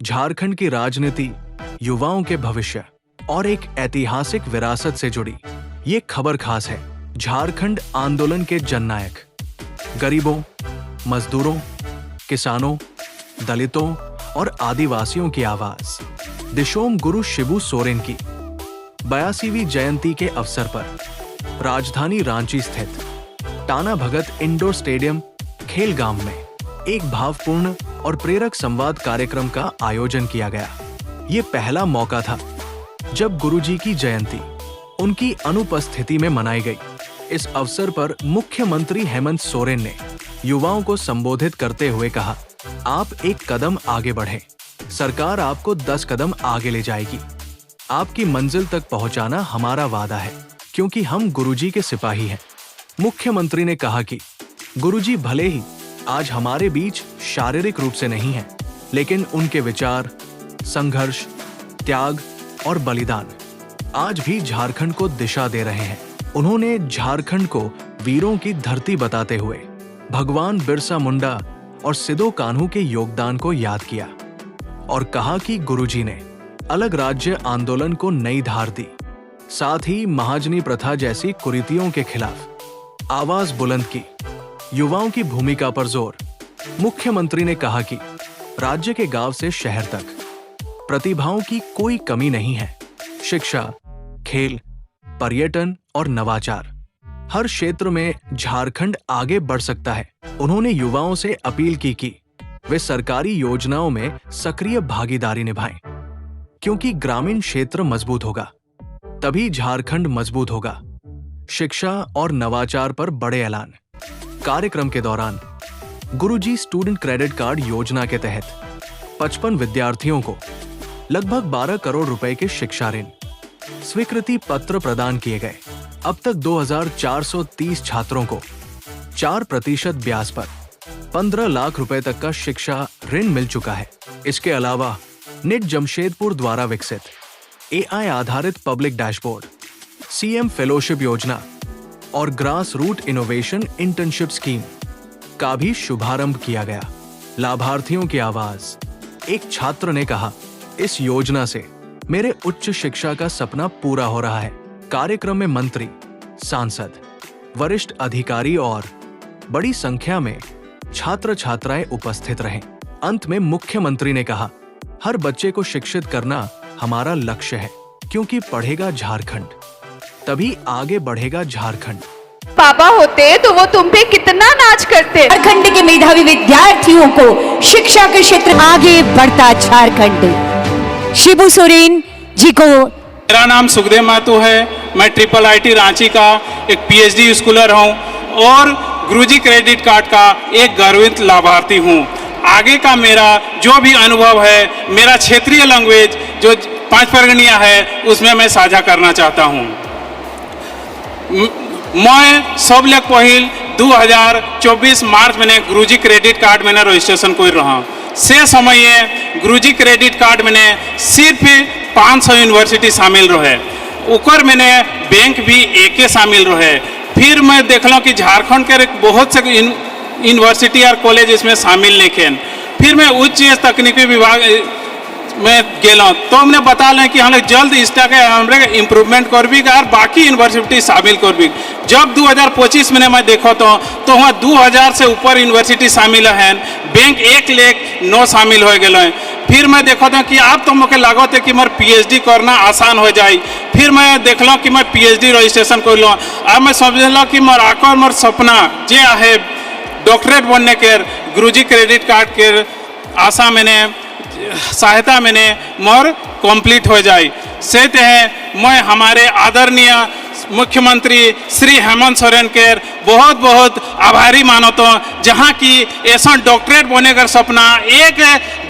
झारखंड की राजनीति, युवाओं के भविष्य और एक ऐतिहासिक विरासत से जुड़ी ये खबर खास है। झारखंड आंदोलन के जननायक, गरीबों, मजदूरों, किसानों, दलितों और आदिवासियों की आवाज दिशोम गुरु शिबू सोरेन की 82वीं जयंती के अवसर पर राजधानी रांची स्थित टाना भगत इंडोर स्टेडियम खेलगांव में एक भावपूर्ण और प्रेरक संवाद कार्यक्रम का आयोजन किया गया। ये पहला मौका था जब गुरुजी की जयंती उनकी अनुपस्थिति में मनाई गई। इस अवसर पर मुख्यमंत्री हेमंत सोरेन ने युवाओं को संबोधित करते हुए कहा, आप एक कदम आगे बढ़ें, सरकार आपको 10 कदम आगे ले जाएगी। आपकी मंजिल तक पहुंचाना हमारा वादा है, क्योंकि हम गुरुजी के सिपाही हैं। मुख्यमंत्री ने कहा कि गुरुजी भले ही आज हमारे बीच शारीरिक रूप से नहीं हैं, लेकिन उनके विचार, संघर्ष, त्याग और बलिदान आज भी झारखंड को दिशा दे रहे हैं। उन्होंने झारखंड को वीरों की धरती बताते हुए भगवान बिरसा मुंडा और सिदो कान्हू के योगदान को याद किया और कहा कि गुरुजी ने अलग राज्य आंदोलन को नई धार दी, साथ ही महाजनी प्रथा जैसी कुरीतियों के खिलाफ आवाज बुलंद की। युवाओं की भूमिका पर जोर। मुख्यमंत्री ने कहा कि राज्य के गांव से शहर तक प्रतिभाओं की कोई कमी नहीं है। शिक्षा, खेल, पर्यटन और नवाचार, हर क्षेत्र में झारखंड आगे बढ़ सकता है। उन्होंने युवाओं से अपील की कि वे सरकारी योजनाओं में सक्रिय भागीदारी निभाएं, क्योंकि ग्रामीण क्षेत्र मजबूत होगा तभी झारखंड मजबूत होगा। शिक्षा और नवाचार पर बड़े ऐलान। कार्यक्रम के दौरान गुरुजी स्टूडेंट क्रेडिट कार्ड योजना के तहत 55 विद्यार्थियों को लगभग 12 करोड़ रुपए के शिक्षा ऋण स्वीकृति पत्र प्रदान किए गए। अब तक 2430 छात्रों को 4% ब्याज पर 15 लाख रुपए तक का शिक्षा ऋण मिल चुका है। इसके अलावा निट जमशेदपुर द्वारा विकसित AI आधारित पब्लिक डैशबोर्ड, CM फेलोशिप योजना और grass root innovation internship scheme का भी शुभारंभ किया गया। लाभार्थियों की आवाज। एक छात्र ने कहा, इस योजना से मेरे उच्च शिक्षा का सपना पूरा हो रहा है। कार्यक्रम में मंत्री, सांसद, वरिष्ठ अधिकारी और बड़ी संख्या में छात्र छात्राएं उपस्थित रहे। अंत में मुख्यमंत्री ने कहा, हर बच्चे को शिक्षित करना हमारा लक्ष्य है, क्योंकि पढ़ेगा झारखंड तभी आगे बढ़ेगा झारखंड। पापा होते तो वो तुम पे कितना नाच करते। झारखंड के मेधावी विद्यार्थियों को शिक्षा के क्षेत्र में आगे बढ़ता झारखंड। शिबू सोरेन जी को। मेरा नाम सुखदेव महतो है। मैं IIIT रांची का एक PhD स्कॉलर हूं और गुरुजी क्रेडिट कार्ड का एक गर्वित लाभार्थी हूं। आगे का मेरा जो भी अनुभव है, मेरा क्षेत्रीय लैंग्वेज जो 5 परगनिया है उसमें मैं साझा करना चाहता हूं। मैं सब लग पहिल 2024 मार्च मैंने गुरुजी क्रेडिट कार्ड मैंने रजिस्ट्रेशन कर रहा से समय गुरुजी क्रेडिट कार्ड मैंने सिर्फ 500 यूनिवर्सिटी शामिल रहे, उकर मैंने बैंक भी एक शामिल रहे। फिर मैं देखल कि झारखंड के बहुत से यूनिवर्सिटी और कॉलेज इसमें शामिल नहीं थे। फिर मैं उच्च तकनीकी विभाग में गेलों तो हमने बता लें कि हम लोग जल्द इसका हमारे इम्प्रूवमेंट कर भी और बाकी यूनिवर्सिटी शामिल कर भी। जब 2025 में मैं देखो तो वहाँ 2000 से ऊपर यूनिवर्सिटी शामिल हैं, बैंक 1,09 शामिल हो गए। फिर मैं देखो तो कि आप तो मुझे लागत है कि मोर PhD करना आसान हो जाए। फिर मैं देखल कि मैं PhD रजिस्ट्रेशन कर लूँ। अब मैं समझल कि मोर आकर मोर सपना जे है डॉक्टरेट बनने के गुरुजी क्रेडिट कार्ड के आशा मैंने सहायता मैंने मोर कंप्लीट हो जाए। से मैं हमारे आदरणीय मुख्यमंत्री श्री हेमंत सोरेन के बहुत बहुत आभारी मानता हूँ, जहाँ की ऐसा डॉक्टरेट बने का सपना एक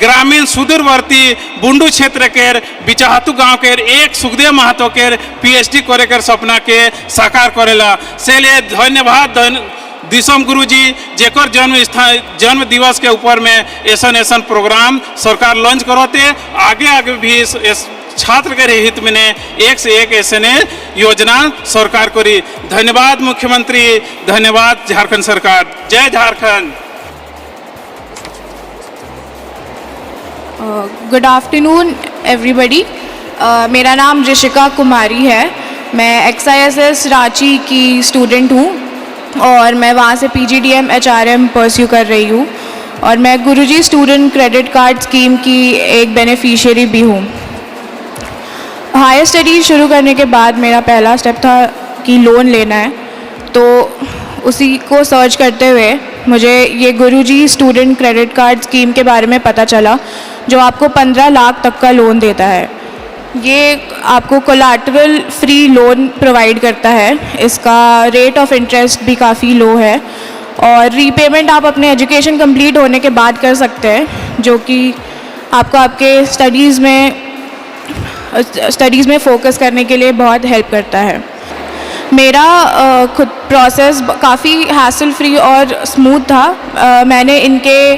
ग्रामीण सुदूरवर्ती बुंडू क्षेत्र के बिचाहतू गांव के एक सुखदेव महतो के PhD करे कर सपना के साकार करेला। से लिए धन्यवाद दिशोम गुरुजी जेकर जन्म दिवस के ऊपर में ऐसा प्रोग्राम सरकार लॉन्च करते आगे भी छात्र के हित में एक से एक ऐसे योजना सरकार करी। धन्यवाद मुख्यमंत्री, धन्यवाद झारखंड सरकार। जय झारखंड। Good afternoon everybody. मेरा नाम ऋषिका कुमारी है। मैं XISS रांची की स्टूडेंट हूँ और मैं वहाँ से PGDM HRM परस्यू कर रही हूँ और मैं गुरुजी स्टूडेंट क्रेडिट कार्ड स्कीम की एक बेनिफिशियरी भी हूँ। हायर स्टडीज शुरू करने के बाद मेरा पहला स्टेप था कि लोन लेना है, तो उसी को सर्च करते हुए मुझे ये गुरुजी स्टूडेंट क्रेडिट कार्ड स्कीम के बारे में पता चला, जो आपको 15 लाख तक का लोन देता है। ये आपको कोलैटरल फ्री लोन प्रोवाइड करता है। इसका रेट ऑफ इंटरेस्ट भी काफ़ी लो है और रीपेमेंट आप अपने एजुकेशन कंप्लीट होने के बाद कर सकते हैं, जो कि आपको आपके स्टडीज़ में फ़ोकस करने के लिए बहुत हेल्प करता है। मेरा खुद प्रोसेस काफ़ी हैसल फ्री और स्मूथ था। मैंने इनके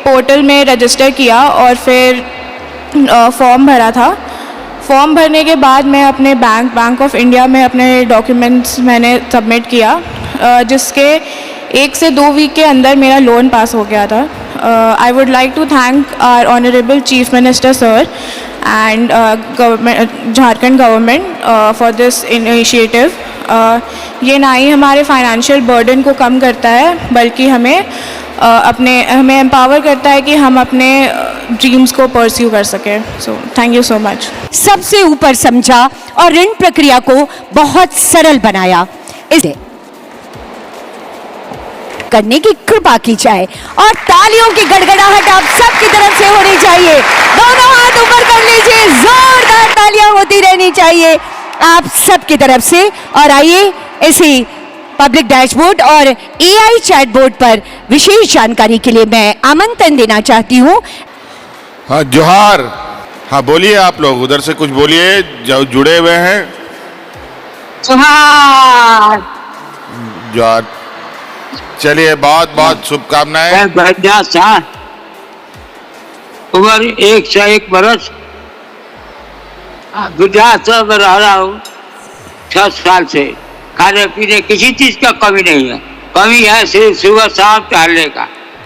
पोर्टल में रजिस्टर किया और फिर फॉर्म भरा था। फॉर्म भरने के बाद मैं अपने बैंक ऑफ इंडिया में अपने डॉक्यूमेंट्स मैंने सबमिट किया, जिसके 1 से 2 वीक के अंदर मेरा लोन पास हो गया था। I would like to thank our honourable chief minister sir and Jharkhand government for this initiative. ये ना ही हमारे फाइनेंशियल बर्डन को कम करता है, बल्कि हमें एम्पावर करता है कि हम अपने ड्रीम्स को परस्यू कर सकें। So thank you so much. सबसे ऊपर समझा और ऋण प्रक्रिया को बहुत सरल बनाया। इसे करने की कृपा की जाए और तालियों की गड़गड़ाहट आप सबकी तरफ से होनी चाहिए। दोनों हाथ ऊपर कर लीजिए, जोरदार तालियां होती रहनी चाहिए आप सबकी तरफ से। और आइए इसी पब्लिक डैशबोर्ड और AI चैट बोर्ड पर विशेष जानकारी के लिए मैं आमंत्रण देना चाहती हूँ। हाँ जोहार। हाँ बोलिए, आप लोग उधर से कुछ बोलिए जो जुड़े हुए हैं। जोहार। जोहार। चलिए बहुत बहुत शुभकामनाएं। बढ़िया सा उम्र 101 बरस, गुजरात में रह रहा हूँ 6 साल से। खाने पीने किसी चीज का कमी नहीं है। कमी है सिर्फ सुबह शाम टहलने का।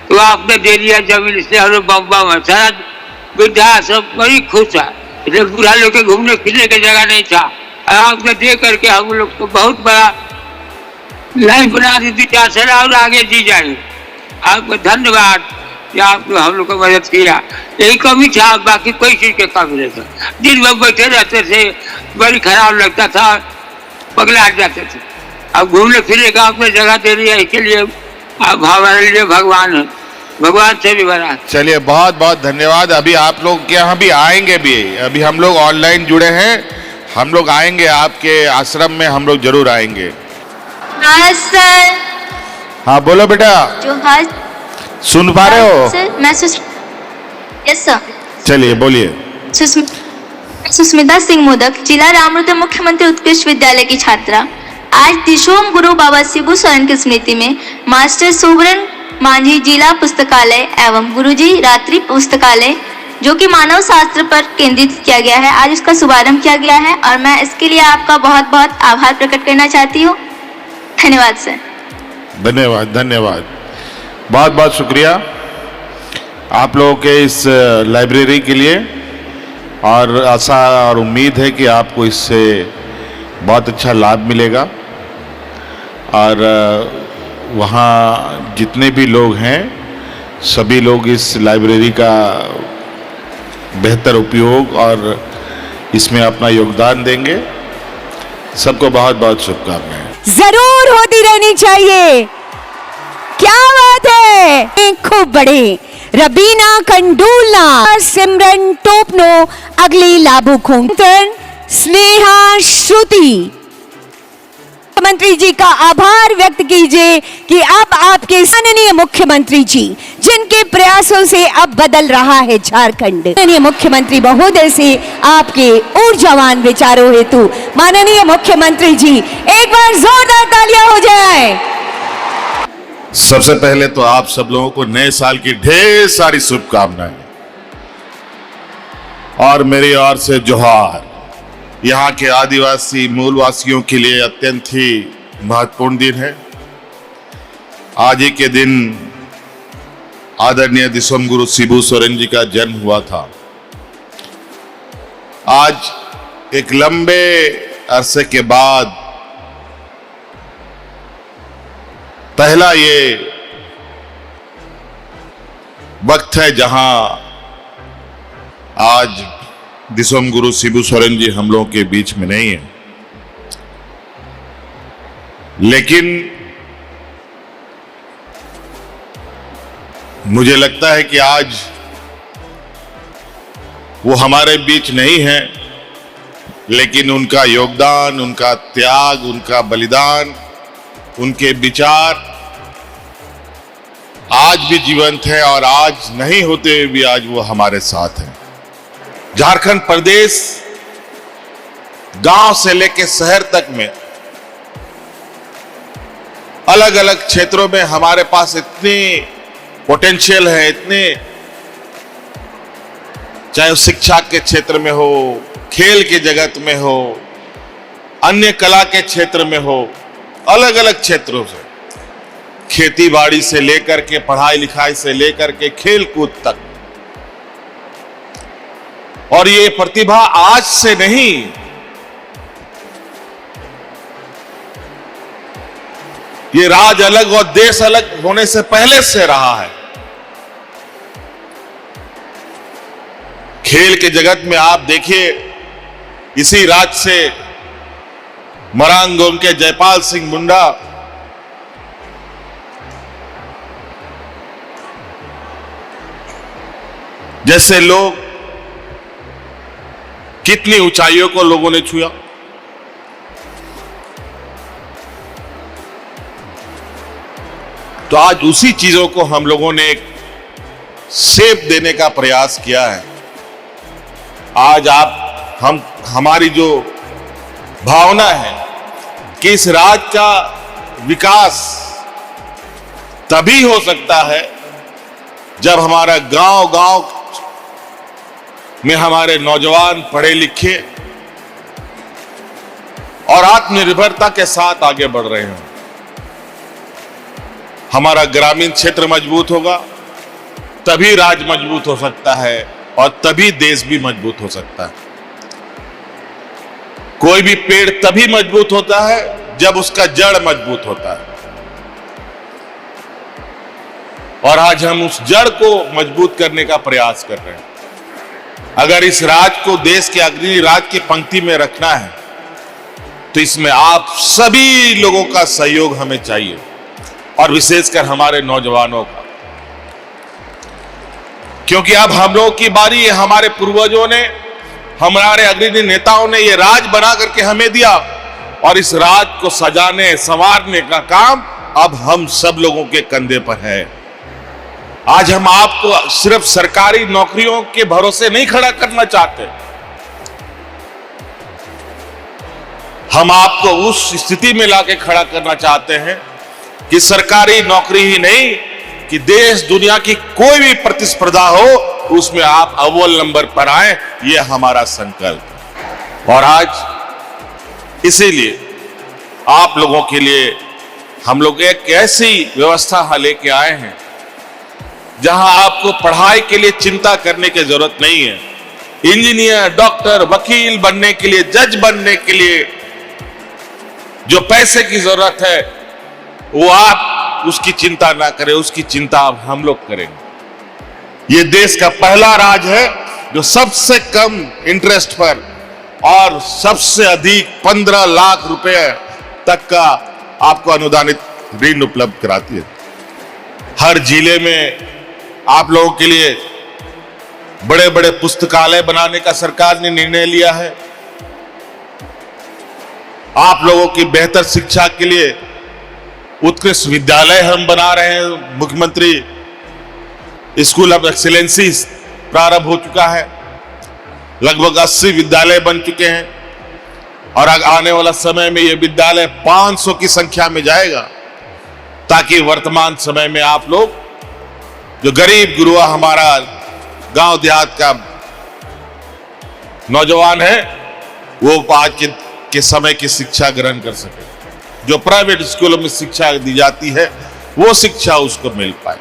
तो आपने दे दिया जमीन, इसलिए हम लोग बम्बा में सारा वृद्धा सब बड़ी खुश है। इसलिए बूढ़ा लोग के घूमने फिरने की जगह नहीं था। आपने दे करके हम लोग को बहुत बड़ा लाइफ बना दी थी, 4 साल और आगे जी जाएंगे। आपको धन्यवाद कि आपने हम लोग को मदद किया। यही कमी था, बाकी कोई चीज की कमी नहीं था। दिन भर बैठे रहते थे, बड़ी खराब लगता था, पगला जाते थे। अब घूमने फिरने का आपने जगह दे दिया, इसके लिए आप हमारे लिए भगवान है, भगवान से भी बड़ा। चलिए बहुत बहुत धन्यवाद। अभी आप लोग के यहाँ भी आएंगे भी। अभी हम लोग ऑनलाइन जुड़े हैं, हम लोग आएंगे आपके आश्रम में, हम लोग जरूर आएंगे। सर। हाँ बोलो बेटा। जोहार। सुन पा रहे हो? सर मैं यस सर। चलिए बोलिए। सुस्मिता सिंह मोदक, जिला रामरुद्र मुख्यमंत्री उत्कृष्ट विद्यालय की छात्रा। आज दिशोम गुरु बाबा शिबू सोरेन की स्मृति में मास्टर सुब्रन मांझी जिला पुस्तकालय एवं गुरुजी रात्रि पुस्तकालय, जो कि मानव शास्त्र पर केंद्रित किया गया है, आज उसका शुभारंभ किया गया है और मैं इसके लिए आपका बहुत बहुत आभार प्रकट करना चाहती हूँ। धन्यवाद सर। धन्यवाद धन्यवाद, बहुत बहुत शुक्रिया आप लोगों के इस लाइब्रेरी के लिए। और आशा और उम्मीद है कि आपको इससे बहुत अच्छा लाभ मिलेगा और वहाँ जितने भी लोग हैं सभी लोग इस लाइब्रेरी का बेहतर उपयोग और इसमें अपना योगदान देंगे। सबको बहुत बहुत शुभकामनाएं। जरूर होती रहनी चाहिए। क्या बात है। खूब बड़े रबीना कंडूलना, सिमरन टोपनो, अगली लाभू खोंगतन, स्नेहा श्रुति। मुख्यमंत्री जी का आभार व्यक्त कीजिए कि अब आपके माननीय मुख्यमंत्री जी, जिनके प्रयासों से अब बदल रहा है झारखंड। माननीय मुख्यमंत्री महोदय से आपके ऊर्जावान विचारों हेतु माननीय मुख्यमंत्री जी एक बार जोरदार तालियां हो जाए। सबसे पहले तो आप सब लोगों को नए साल की ढेर सारी शुभकामनाएं और मेरी ओर से जोहार। यहाँ के आदिवासी मूलवासियों के लिए अत्यंत ही महत्वपूर्ण दिन है। आज ही के दिन आदरणीय दिसोम गुरु शिबू सोरेन जी का जन्म हुआ था। आज एक लंबे अरसे के बाद पहला ये वक्त है जहां आज दिसोम गुरु शिबू सोरेन जी हम लोगों के बीच में नहीं है, लेकिन मुझे लगता है कि आज वो हमारे बीच नहीं है, लेकिन उनका योगदान, उनका त्याग, उनका बलिदान, उनके विचार आज भी जीवंत है और आज नहीं होते हुए भी आज वो हमारे साथ हैं। झारखंड प्रदेश गांव से लेकर शहर तक में अलग अलग क्षेत्रों में हमारे पास इतनी पोटेंशियल है, इतने, चाहे शिक्षा के क्षेत्र में हो, खेल के जगत में हो, अन्य कला के क्षेत्र में हो, अलग अलग क्षेत्रों से, खेती बाड़ी से लेकर के पढ़ाई लिखाई से लेकर के खेल कूद तक। और ये प्रतिभा आज से नहीं, ये राज अलग और देश अलग होने से पहले से रहा है। खेल के जगत में आप देखिए, इसी राज से मरांगोम के जयपाल सिंह मुंडा जैसे लोग, कितनी ऊंचाइयों को लोगों ने छुआ। तो आज उसी चीजों को हम लोगों ने एक शेप देने का प्रयास किया है। आज हमारी जो भावना है कि इस राज्य का विकास तभी हो सकता है जब हमारा गांव गांव में हमारे नौजवान पढ़े लिखे और आत्मनिर्भरता के साथ आगे बढ़ रहे हैं। हमारा ग्रामीण क्षेत्र मजबूत होगा, तभी राज्य मजबूत हो सकता है और तभी देश भी मजबूत हो सकता है। कोई भी पेड़ तभी मजबूत होता है जब उसका जड़ मजबूत होता है, और आज हम उस जड़ को मजबूत करने का प्रयास कर रहे हैं। अगर इस राज्य को देश के अग्रणी राज्य की पंक्ति में रखना है तो इसमें आप सभी लोगों का सहयोग हमें चाहिए, और विशेषकर हमारे नौजवानों का, क्योंकि अब हम लोगों की बारी है। हमारे पूर्वजों ने, हमारे अग्रणी नेताओं ने ये राज बना करके हमें दिया, और इस राज को सजाने संवारने का काम अब हम सब लोगों के कंधे पर है। आज हम आपको सिर्फ सरकारी नौकरियों के भरोसे नहीं खड़ा करना चाहते, हम आपको उस स्थिति में लाके खड़ा करना चाहते हैं कि सरकारी नौकरी ही नहीं, कि देश दुनिया की कोई भी प्रतिस्पर्धा हो उसमें आप अव्वल नंबर पर आए, ये हमारा संकल्प। और आज इसीलिए आप लोगों के लिए हम लोग एक ऐसी व्यवस्था लेके आए हैं जहां आपको पढ़ाई के लिए चिंता करने की जरूरत नहीं है। इंजीनियर, डॉक्टर, वकील बनने के लिए, जज बनने के लिए जो पैसे की जरूरत है वो आप उसकी चिंता ना करें, उसकी चिंता अब हम लोग करेंगे। ये देश का पहला राज्य है जो सबसे कम इंटरेस्ट पर और सबसे अधिक 15 लाख रुपए तक का आपको अनुदानित ऋण उपलब्ध कराती है। हर जिले में आप लोगों के लिए बड़े बड़े पुस्तकालय बनाने का सरकार ने निर्णय लिया है। आप लोगों की बेहतर शिक्षा के लिए उत्कृष्ट विद्यालय हम बना रहे हैं। मुख्यमंत्री स्कूल ऑफ एक्सीलेंसी प्रारंभ हो चुका है, लगभग 80 विद्यालय बन चुके हैं, और आने वाला समय में यह विद्यालय 500 की संख्या में जाएगा, ताकि वर्तमान समय में आप लोग जो गरीब गुरुआ हमारा गांव देहात का नौजवान है वो आज के समय की शिक्षा ग्रहण कर सके। जो प्राइवेट स्कूलों में शिक्षा दी जाती है वो शिक्षा उसको मिल पाए।